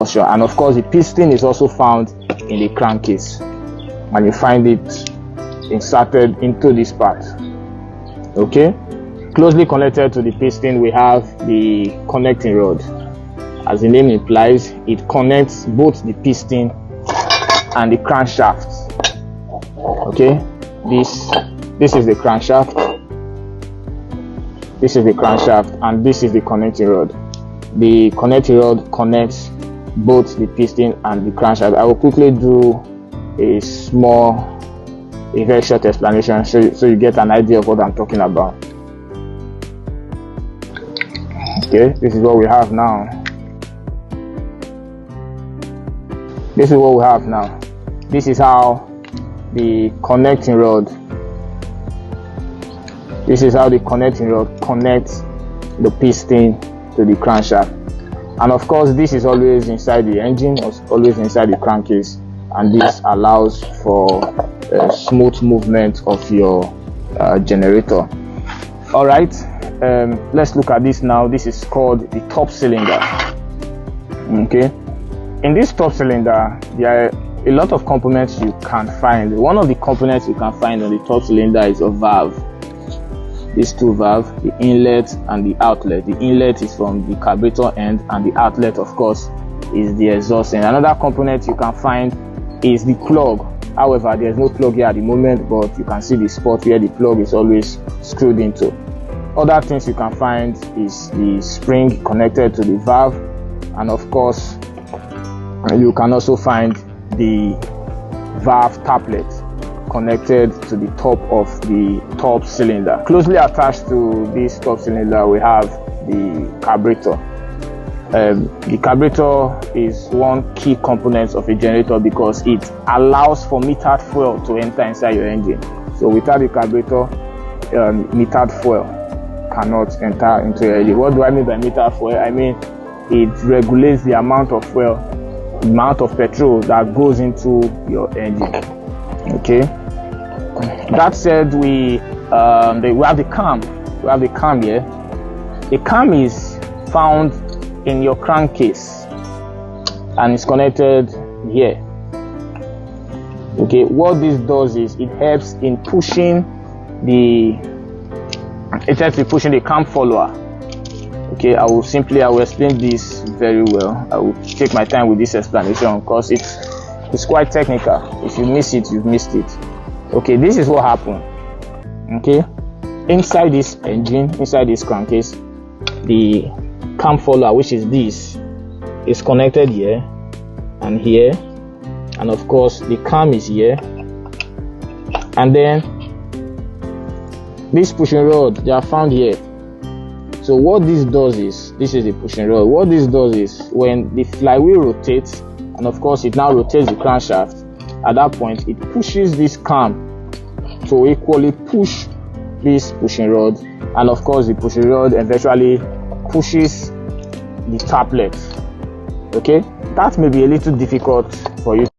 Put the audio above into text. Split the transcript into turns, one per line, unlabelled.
sure. And of course the piston is also found in the crankcase, and you find it inserted into this part. Okay, closely connected to the piston we have the connecting rod. As the name implies, it connects both the piston and the crankshaft. Okay, this is the crankshaft, this is the crankshaft, and this is the connecting rod. The connecting rod connects both the piston and the crankshaft. I will quickly do a very short explanation so you get an idea of what I'm talking about. Okay, this is what we have now. This is what we have now. This is how the connecting rod connects the piston to the crankshaft. And of course this is always inside the engine, or always inside the crankcase, and this allows for smooth movement of your generator. All right, let's look at this now. This is called the top cylinder. Okay, in this top cylinder there are a lot of components you can find. One of the components you can find on the top cylinder is a valve. These two valves, the inlet and the outlet. The inlet is from the carburetor end, and the outlet of course is the exhaust end. Another component you can find is the plug. However, there's no plug here at the moment, but you can see the spot where the plug is always screwed into. Other things you can find is the spring connected to the valve, and of course you can also find the valve taplet connected to the top of the top cylinder. Closely attached to this top cylinder we have the carburetor. The carburetor is one key component of a generator because it allows for metered fuel to enter inside your engine. So without the carburetor, metered fuel cannot enter into your engine. What do I mean by metered fuel? I mean it regulates the amount of fuel, the amount of petrol that goes into your engine. Okay, that said, we have the cam. We have the cam here. The cam is found in your crankcase and it's connected here. Okay, what this does is it helps in pushing the cam follower. Okay, I will explain this very well. I will take my time with this explanation because it's quite technical. If you miss it, you've missed it. Okay, this is what happened. Okay, inside this engine, inside this crankcase, the cam follower, which is this, is connected here and here, and of course the cam is here, and then this pushing rod, they are found here. So what this does is, this is the pushing rod. What this does is, when the flywheel rotates, and of course it now rotates the crankshaft, at that point it pushes this cam to equally push this pushing rod, and of course the pushing rod eventually pushes the taplet. Okay, that may be a little difficult for you